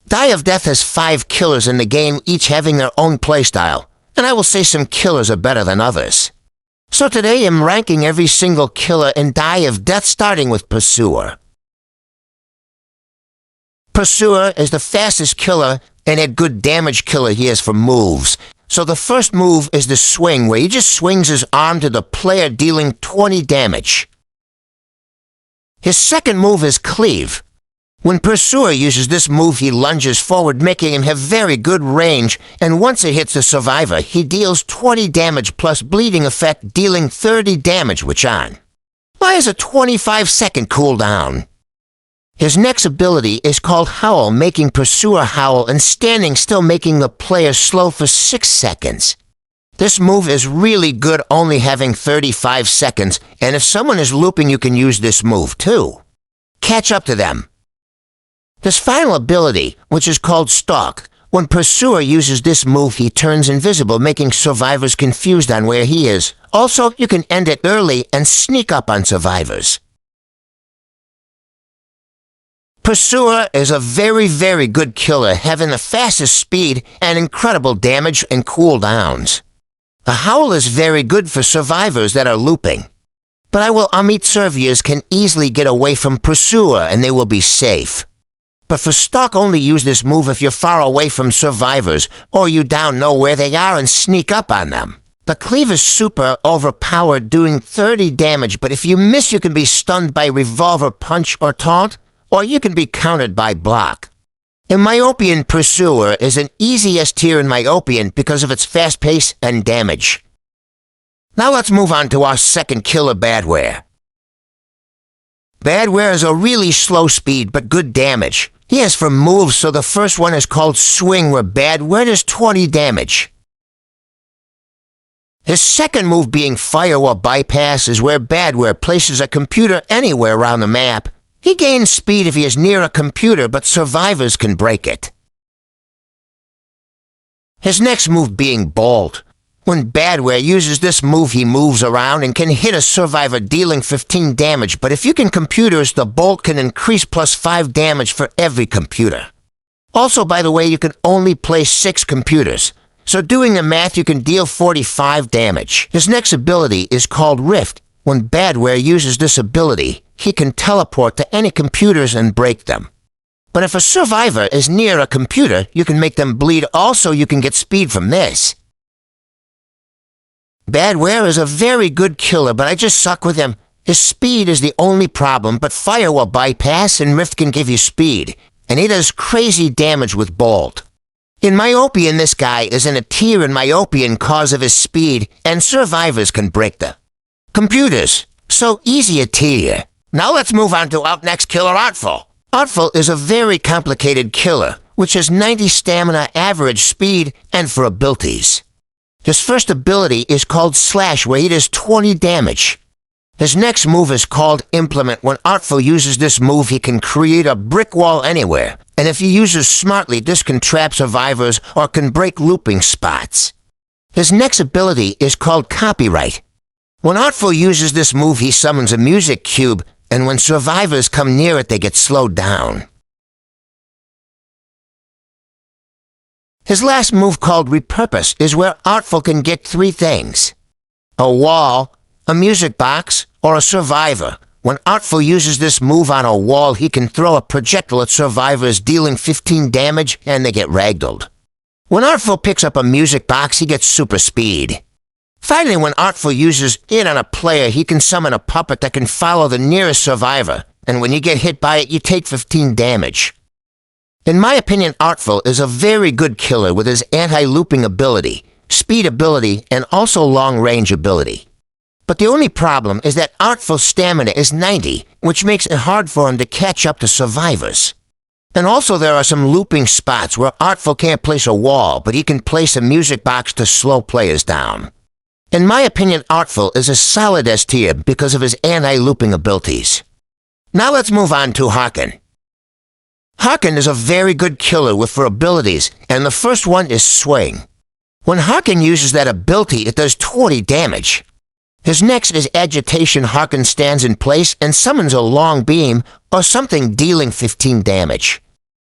Die of Death has 5 killers in the game, each having their own playstyle, and I will say some killers are better than others. So today I'm ranking every single killer in Die of Death, starting with Pursuer. Pursuer is the fastest killer and a good damage killer he has for moves. So the first move is the swing, where he just swings his arm to the player, dealing 20 damage. His second move is Cleave. When Pursuer uses this move, he lunges forward, making him have very good range, and once it hits the survivor, he deals 20 damage plus bleeding effect, dealing 30 damage, which on. Why is a 25-second cooldown? His next ability is called Howl, making Pursuer howl and standing still, making the player slow for 6 seconds. This move is really good, only having 35 seconds, and if someone is looping, you can use this move too. Catch up to them. His final ability, which is called Stalk, when Pursuer uses this move, he turns invisible, making survivors confused on where he is. Also, you can end it early and sneak up on survivors. Pursuer is a very good killer, having the fastest speed and incredible damage and cooldowns. The Howl is very good for survivors that are looping. But I will omit survivors can easily get away from Pursuer and they will be safe. But for Stalk, only use this move if you're far away from survivors, or you don't know where they are and sneak up on them. The Cleave is super overpowered, doing 30 damage, but if you miss, you can be stunned by Revolver Punch or Taunt, or you can be countered by Block. In Myopian, Pursuer is an easy S tier in Myopian because of its fast pace and damage. Now let's move on to our second killer, Badware. Badware is a really slow speed but good damage. He has 4 moves, so the first one is called Swing, where Badware does 20 damage. His second move, being Firewall Bypass, is where Badware places a computer anywhere around the map. He gains speed if he is near a computer, but survivors can break it. His next move being Bolt. When Badware uses this move, he moves around and can hit a survivor, dealing 15 damage, but if you can computers, the Bolt can increase plus 5 damage for every computer. Also, by the way, you can only place 6 computers, so doing the math, you can deal 45 damage. His next ability is called Rift. When Badware uses this ability, he can teleport to any computers and break them. But if a survivor is near a computer, you can make them bleed. Also, you can get speed from this. Badware is a very good killer, but I just suck with him. His speed is the only problem, but Firewall Bypass and Rift can give you speed, and he does crazy damage with Bolt. In Myopian, this guy is in a tier in Myopian cause of his speed, and survivors can break the computers. So easy a tier. Now let's move on to our next killer, Artful. Artful is a very complicated killer, which has 90 stamina, average speed, and 4 abilities. His first ability is called Slash, where he does 20 damage. His next move is called Implement. When Artful uses this move, he can create a brick wall anywhere, and if he uses smartly, this can trap survivors or can break looping spots. His next ability is called Copyright. When Artful uses this move, he summons a music cube, and when survivors come near it, they get slowed down. His last move, called Repurpose, is where Artful can get 3 things: a wall, a music box, or a survivor. When Artful uses this move on a wall, he can throw a projectile at survivors, dealing 15 damage, and they get ragdolled. When Artful picks up a music box, he gets super speed. Finally, when Artful uses it on a player, he can summon a puppet that can follow the nearest survivor, and when you get hit by it, you take 15 damage. In my opinion, Artful is a very good killer with his anti-looping ability, speed ability, and also long-range ability. But the only problem is that Artful's stamina is 90, which makes it hard for him to catch up to survivors. And also there are some looping spots where Artful can't place a wall, but he can place a music box to slow players down. In my opinion, Artful is a solid S tier because of his anti-looping abilities. Now let's move on to Harkin. Harkin is a very good killer with 4 abilities, and the first one is Swing. When Harkin uses that ability, it does 20 damage. His next is Agitation. Harkin stands in place and summons a long beam or something, dealing 15 damage.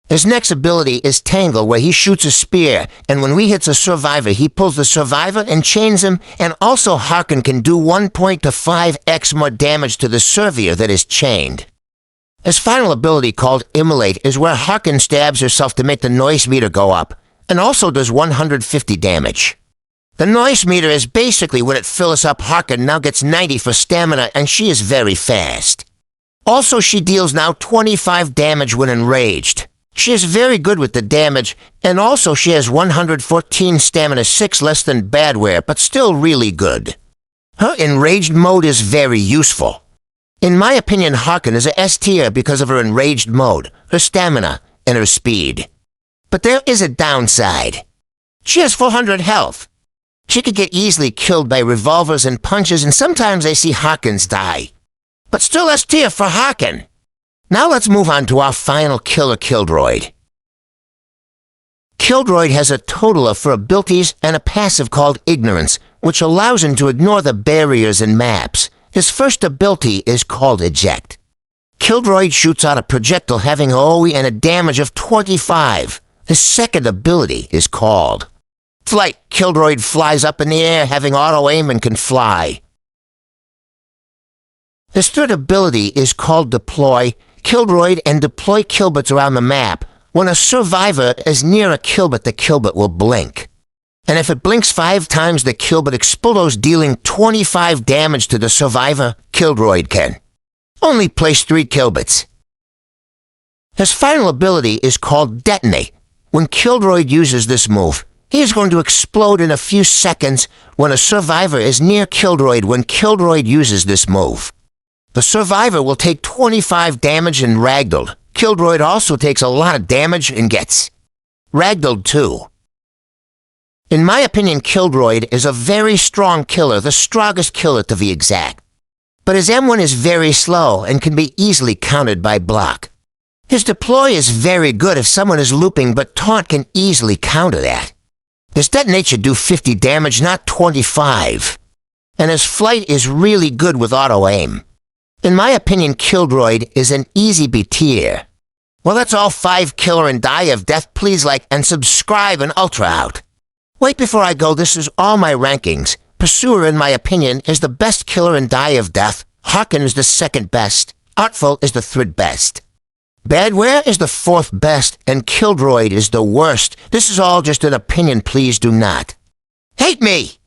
His next ability is Tangle, where he shoots a spear, and when he hits a survivor, he pulls the survivor and chains him, and also Harkin can do 1 to 5x more damage to the survivor that is chained. His final ability, called Immolate, is where Harkin stabs herself to make the noise meter go up, and also does 150 damage. The noise meter is basically when it fills up. Harkin now gets 90 for stamina, and she is very fast. Also, she deals now 25 damage when enraged. She is very good with the damage, and also she has 114 stamina, 6 less than Badware, but still really good. Her enraged mode is very useful. In my opinion, Harkin is a S tier because of her enraged mode, her stamina, and her speed. But there is a downside. She has 400 health. She could get easily killed by revolvers and punches, and sometimes I see Harkins die. But still S tier for Harkin. Now let's move on to our final killer, Kildroid. Kildroid has a total of 4 abilities and a passive called Ignorance, which allows him to ignore the barriers and maps. His first ability is called Eject. Kildroid shoots out a projectile having AoE and a damage of 25. His second ability is called Flight. Kildroid flies up in the air having auto-aim and can fly. His third ability is called Deploy. Kildroid and deploy killbits around the map. When a survivor is near a killbit, the killbit will blink. And if it blinks 5 times, the killbit explodes, dealing 25 damage to the survivor. Kildroid can only place 3 killbits. His final ability is called Detonate. When Kildroid uses this move, he is going to explode in a few seconds when a survivor is near Kildroid. When Kildroid uses this move, the survivor will take 25 damage and ragdolled. Kildroid also takes a lot of damage and gets ragdolled too. In my opinion, Kildroid is a very strong killer, the strongest killer to be exact. But his M1 is very slow and can be easily countered by block. His deploy is very good if someone is looping, but taunt can easily counter that. His detonate should do 50 damage, not 25. And his flight is really good with auto-aim. In my opinion, Kildroid is an easy B tier. Well, that's all 5 killer and die of death. Please like and subscribe, and Ultra out. Wait, before I go, this is all my rankings. Pursuer, in my opinion, is the best killer and die of death. Harkin is the second best. Artful is the third best. Badware is the 4th best, and Kildroid is the worst. This is all just an opinion. Please do not hate me.